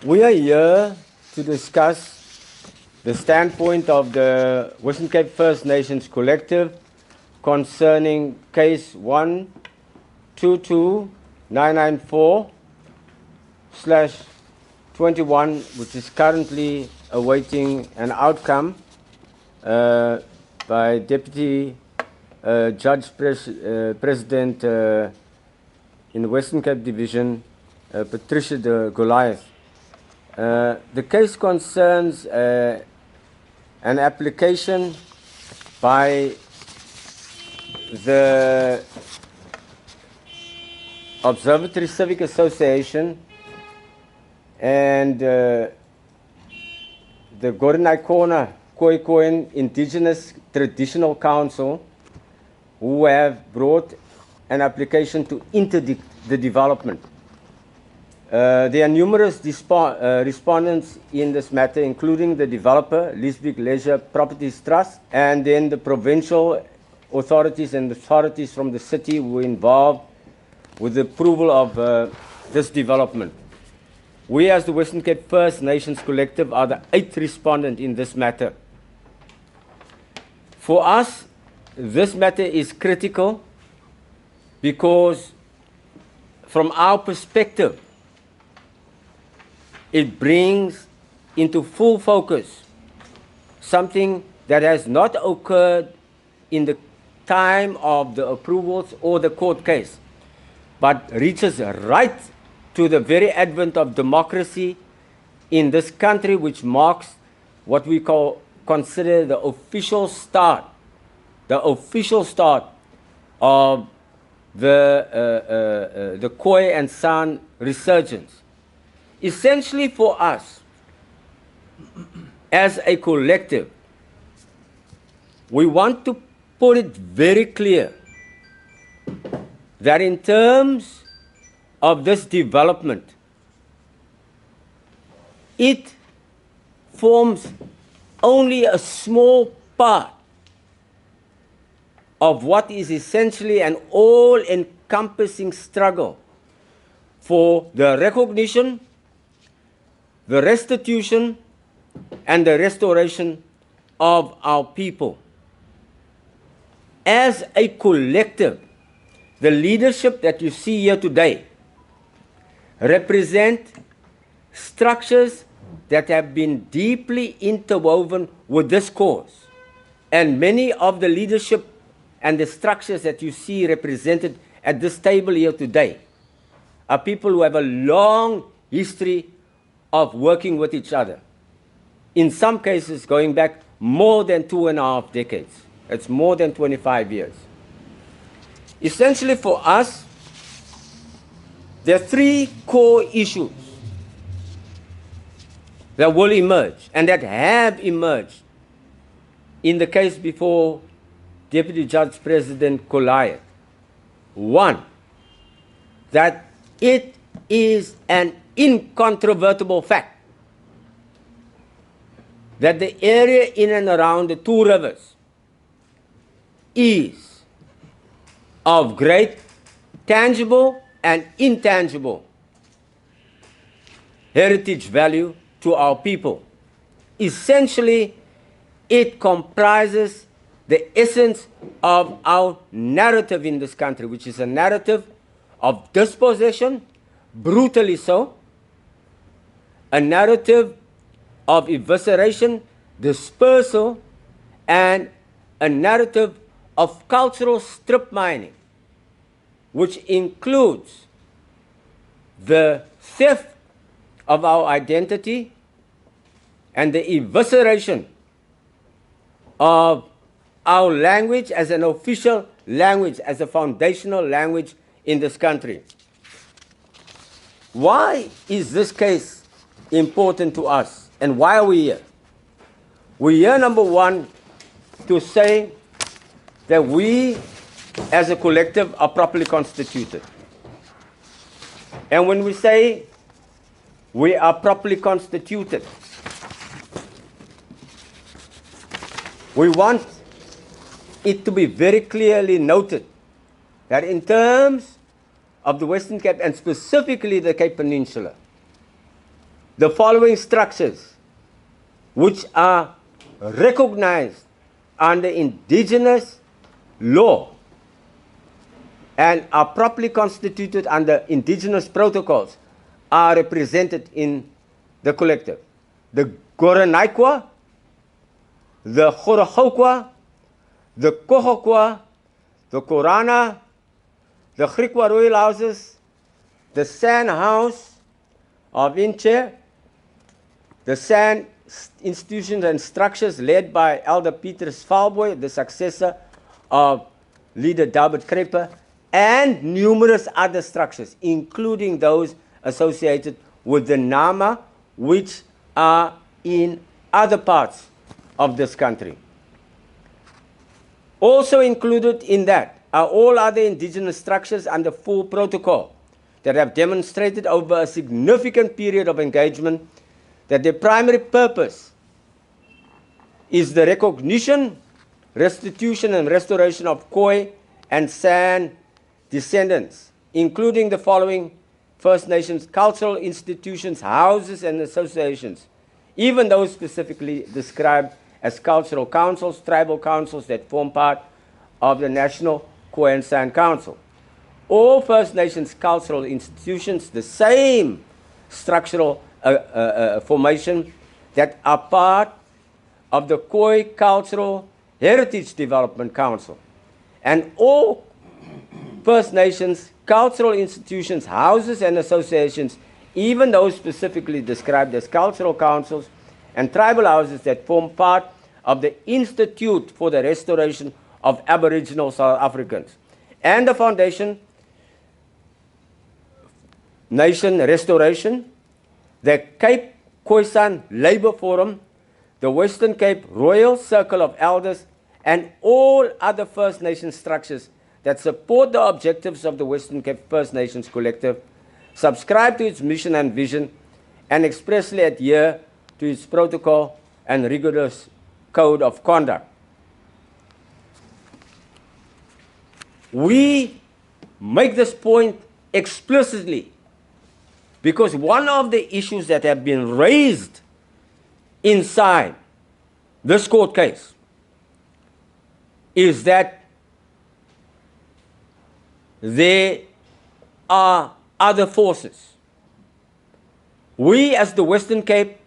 We are here to discuss the standpoint of the Western Cape First Nations Collective concerning case 122994/21, which is currently awaiting an outcome by Deputy President in the Western Cape Division, Patricia de Goliath. The case concerns an application by the Observatory Civic Association and the Gorinaikona Khoikhoi Indigenous Traditional Council, who have brought an application to interdict the development. There are numerous respondents in this matter, including the developer, Lisbik Leisure Properties Trust, and then the provincial authorities and authorities from the city who were involved with the approval of this development. We, as the Western Cape First Nations Collective, are the 8th respondent in this matter. For us, this matter is critical because, from our perspective, it brings into full focus something that has not occurred in the time of the approvals or the court case, but reaches right to the very advent of democracy in this country, which marks what we consider the official start of the Khoi and San resurgence. Essentially, for us, as a collective, we want to put it very clear that in terms of this development, it forms only a small part of what is essentially an all-encompassing struggle for the recognition, the restitution, and the restoration of our people. As a collective, the leadership that you see here today represent structures that have been deeply interwoven with this cause. And many of the leadership and the structures that you see represented at this table here today are people who have a long history of working with each other. In some cases, going back more than 2.5 decades. It's more than 25 years. Essentially for us, there are 3 core issues that will emerge and that have emerged in the case before Deputy Judge President Goliath. 1, that it is an incontrovertible fact that the area in and around the 2 rivers is of great tangible and intangible heritage value to our people. Essentially, it comprises the essence of our narrative in this country, which is a narrative of dispossession, brutally so, a narrative of evisceration, dispersal, and a narrative of cultural strip mining, which includes the theft of our identity and the evisceration of our language as an official language, as a foundational language in this country. Why is this case important to us, and why are we here? We're here, number one, to say that we as a collective are properly constituted. And when we say we are properly constituted, we want it to be very clearly noted that in terms of the Western Cape, and specifically the Cape Peninsula, the following structures which are recognized under indigenous law and are properly constituted under indigenous protocols are represented in the collective. The Goranaikwa, the Chorachokwa, the Kohokwa, the Korana, the Griqua Royal Houses, the San House of Inche, the San institutions and structures led by Elder Peter Svalboy, the successor of leader David Krepe, and numerous other structures, including those associated with the Nama, which are in other parts of this country. Also included in that are all other indigenous structures under full protocol that have demonstrated over a significant period of engagement that their primary purpose is the recognition, restitution, and restoration of Khoi and San descendants, including the following First Nations cultural institutions, houses, and associations, even those specifically described as cultural councils, tribal councils that form part of the National Khoi and San Council. All First Nations cultural institutions, the same structural formation that are part of the Khoi Cultural Heritage Development Council. And all First Nations cultural institutions, houses, and associations, even those specifically described as cultural councils and tribal houses that form part of the Institute for the Restoration of Aboriginal South Africans, and the Foundation Nation Restoration, the Cape Khoisan Labour Forum, the Western Cape Royal Circle of Elders, and all other First Nation structures that support the objectives of the Western Cape First Nations Collective, subscribe to its mission and vision, and expressly adhere to its protocol and rigorous code of conduct. We make this point explicitly because one of the issues that have been raised inside this court case is that there are other forces. We, as the Western Cape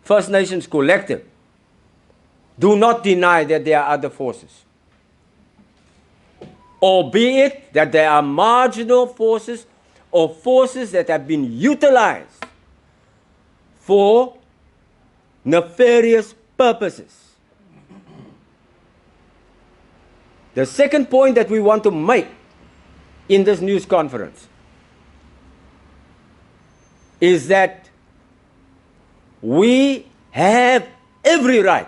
First Nations Collective, do not deny that there are other forces, albeit that there are marginal forces or forces that have been utilized for nefarious purposes. The second point that we want to make in this news conference is that we have every right,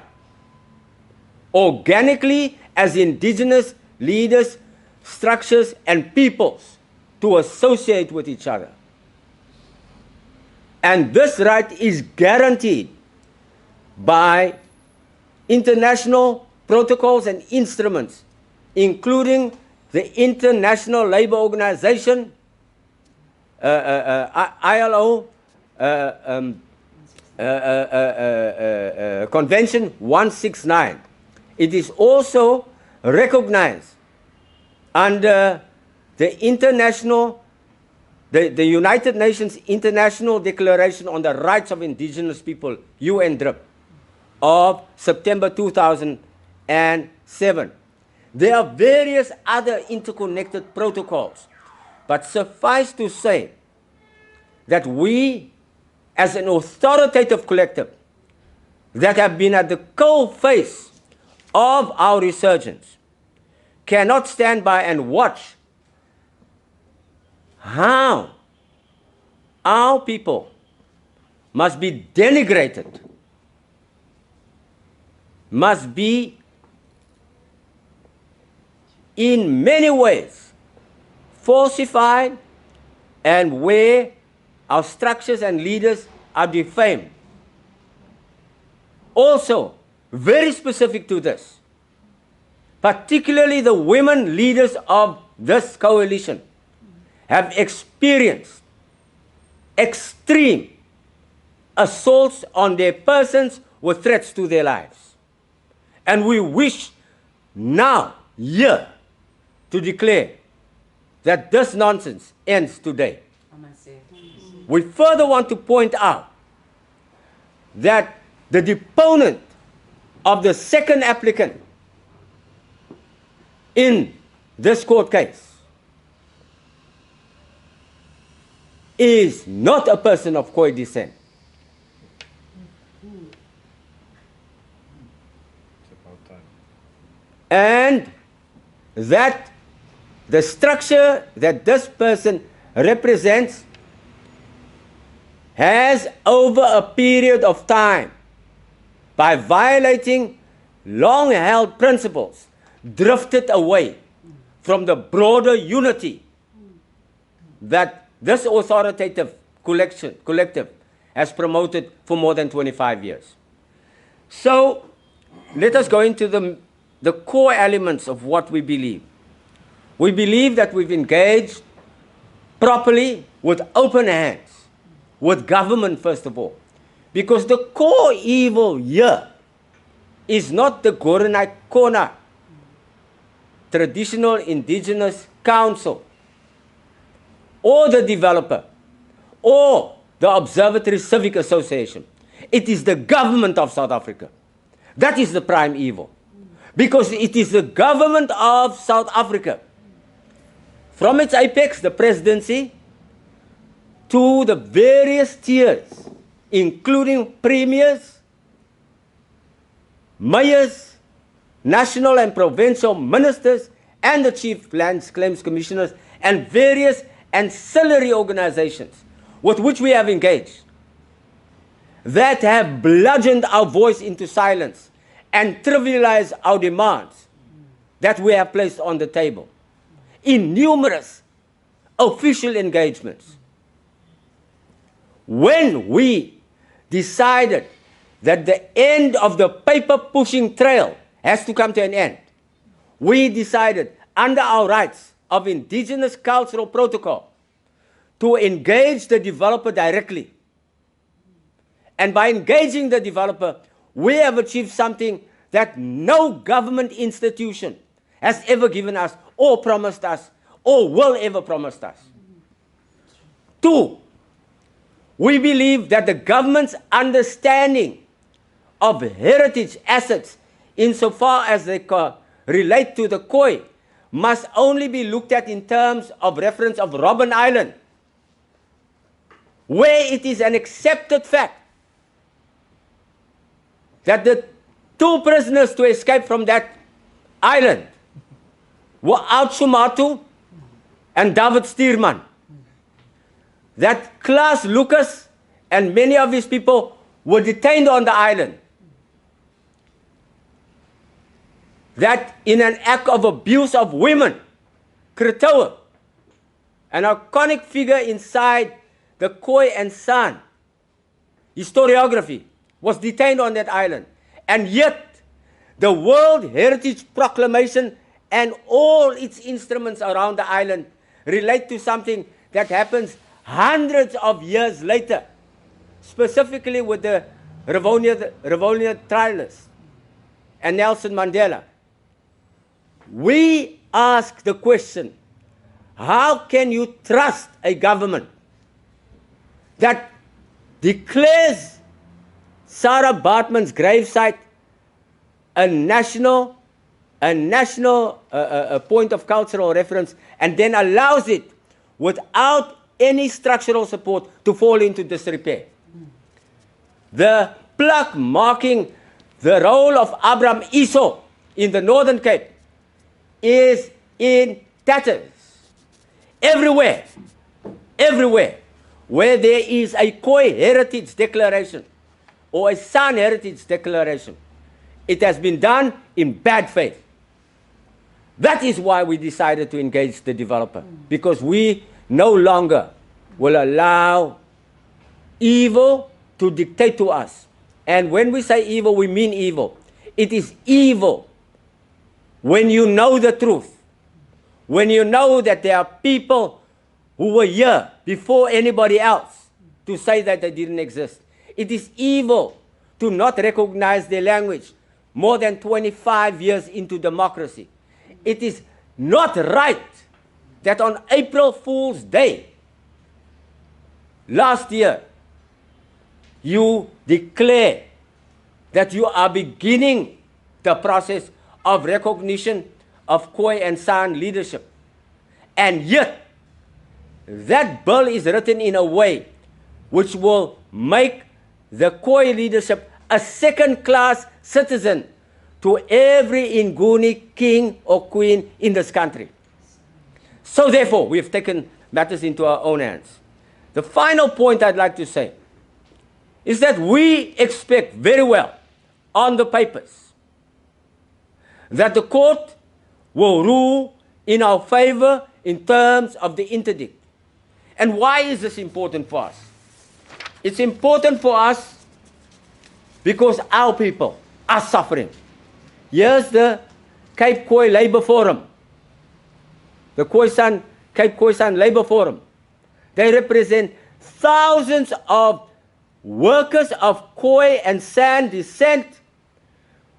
organically, as indigenous leaders, structures, and peoples, to associate with each other. And this right is guaranteed by international protocols and instruments, including the International Labour Organization, ILO, Convention 169. It is also recognized under the the United Nations International Declaration on the Rights of Indigenous People, UNDRIP, of September 2007. There are various other interconnected protocols, but suffice to say that we, as an authoritative collective that have been at the cold face of our resurgence, cannot stand by and watch how our people must be denigrated, must be in many ways falsified, and where our structures and leaders are defamed. Also, very specific to this, particularly the women leaders of this coalition have experienced extreme assaults on their persons were threats to their lives. And we wish now, here, to declare that this nonsense ends today. We further want to point out that the deponent of the second applicant in this court case is not a person of Khoi descent. And that the structure that this person represents has, over a period of time, by violating long-held principles, drifted away from the broader unity that this authoritative collective has promoted for more than 25 years. So let us go into the core elements of what we believe. We believe that we've engaged properly with open hands, with government first of all, because the core evil here is not the Goranite Kona Traditional Indigenous Council, or the developer, or the Observatory Civic Association. It is the government of South Africa. That is the prime evil. Because it is the government of South Africa, from its apex, the presidency, to the various tiers, including premiers, mayors, national and provincial ministers, and the chief land claims commissioners, and various ancillary organizations with which we have engaged, that have bludgeoned our voice into silence and trivialized our demands that we have placed on the table in numerous official engagements. When we decided that the end of the paper-pushing trail has to come to an end, we decided, under our rights of indigenous cultural protocol, to engage the developer directly. And by engaging the developer, we have achieved something that no government institution has ever given us, or promised us, or will ever promise us. 2, we believe that the government's understanding of heritage assets, insofar as they relate to the Khoi, must only be looked at in terms of reference of Robben Island, where it is an accepted fact that the 2 prisoners to escape from that island were Oud Shumatu and David Stierman. That Klaas Lucas and many of his people were detained on the island. That in an act of abuse of women, Kritoa, an iconic figure inside the Khoi and San historiography, was detained on that island. And yet, the World Heritage Proclamation and all its instruments around the island relate to something that happens hundreds of years later, specifically with the Rivonia trialists and Nelson Mandela. We ask the question, how can you trust a government that declares Sarah Baartman's gravesite a national point of cultural reference, and then allows it without any structural support to fall into disrepair? The plaque marking the role of Abraham Iso in the Northern Cape is in tatters. Everywhere where there is a Khoi heritage declaration or a San heritage declaration, it has been done in bad faith. That is why we decided to engage the developer, because we no longer will allow evil to dictate to us. And when we say evil, we mean evil. It is evil when you know the truth, when you know that there are people who were here before anybody else to say that they didn't exist. It is evil to not recognize their language more than 25 years into democracy. It is not right that on April Fool's Day last year, you declare that you are beginning the process of recognition of Khoi and San leadership. And yet, that bill is written in a way which will make the Khoi leadership a second-class citizen to every Nguni king or queen in this country. So therefore, we have taken matters into our own hands. The final point I'd like to say is that we expect very well on the papers that the court will rule in our favor in terms of the interdict. And why is this important for us? It's important for us because our people are suffering. Here's the Cape Khoi Labour Forum, the Cape Khoisan Labour Forum. They represent thousands of workers of Khoi and San descent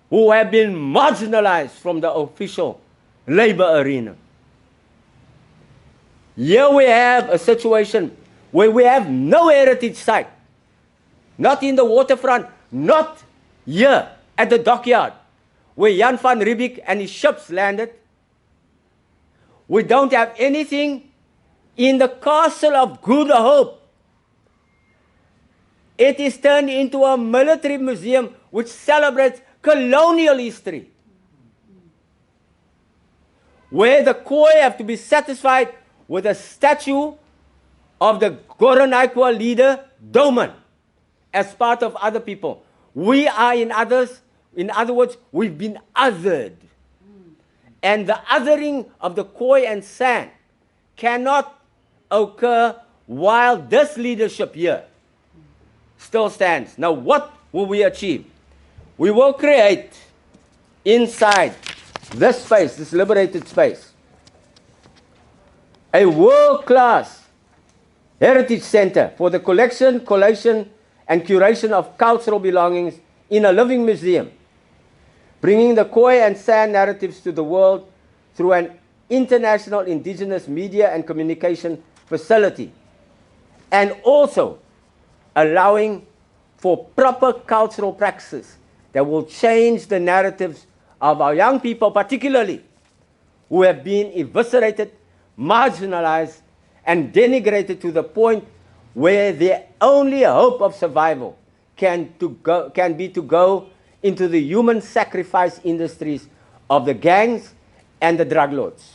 who have been marginalized from the official labor arena. Here we have a situation where we have no heritage site, not in the waterfront, not here at the dockyard, where Jan van Riebeeck and his ships landed. We don't have anything in the Castle of Good Hope. It is turned into a military museum which celebrates colonial history, where the Khoi have to be satisfied with a statue of the Goronaikwa leader, Doman, as part of other people. We are in other words, we've been othered. And the othering of the Khoi and San cannot occur while this leadership here still stands. Now, what will we achieve? We will create inside this space, this liberated space, a world-class heritage center for the collection, collation, and curation of cultural belongings in a living museum, bringing the Khoi and San narratives to the world through an international indigenous media and communication facility, and also allowing for proper cultural practices that will change the narratives of our young people, particularly who have been eviscerated, marginalized, and denigrated to the point where their only hope of survival can be to go into the human sacrifice industries of the gangs and the drug lords.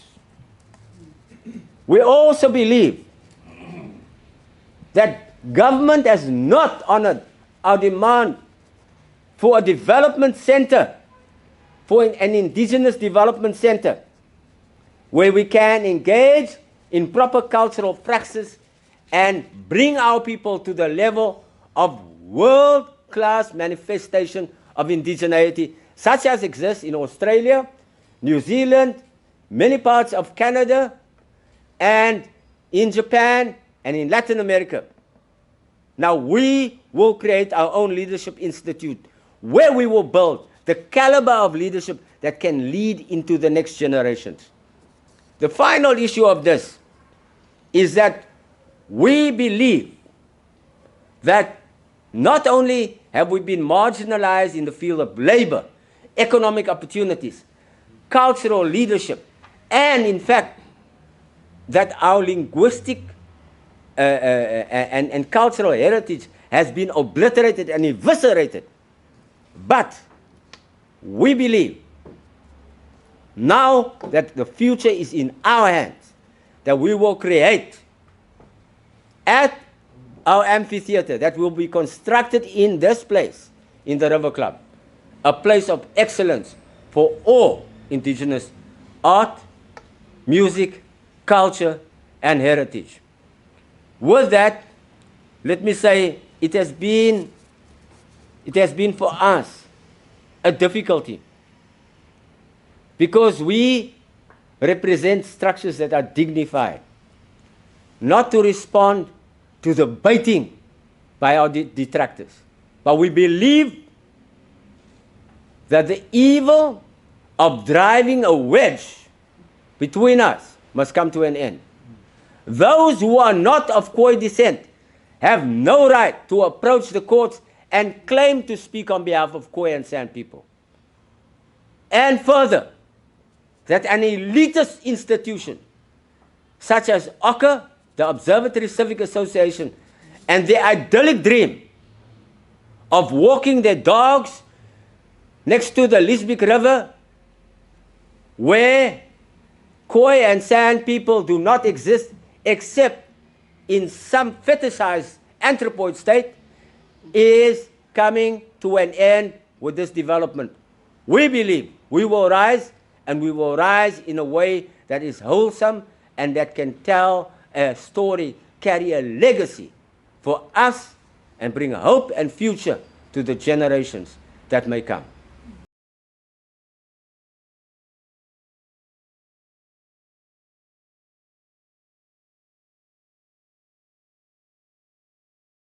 We also believe that government has not honored our demand for a development center, for an indigenous development center, where we can engage in proper cultural practice and bring our people to the level of world-class manifestation of indigeneity, such as exists in Australia, New Zealand, many parts of Canada, and in Japan and in Latin America. Now we will create our own leadership institute where we will build the caliber of leadership that can lead into the next generations. The final issue of this is that we believe that not only have we been marginalized in the field of labor, economic opportunities, cultural leadership, and in fact, that our linguistic and cultural heritage has been obliterated and eviscerated. But we believe now that the future is in our hands, that we will create at our amphitheater that will be constructed in this place, in the River Club, a place of excellence for all indigenous art, music, culture, and heritage. With that, let me say it has been for us a difficulty, because we represent structures that are dignified, not to respond to the baiting by our detractors. But we believe that the evil of driving a wedge between us must come to an end. Those who are not of Khoi descent have no right to approach the courts and claim to speak on behalf of Khoi and San people. And further, that an elitist institution such as OCCA, the Observatory Civic Association, and their idyllic dream of walking their dogs next to the Lisbik River, where Khoi and San people do not exist except in some fetishized anthropoid state, is coming to an end with this development. We believe we will rise, and we will rise in a way that is wholesome and that can tell a story, carry a legacy for us, and bring hope and future to the generations that may come.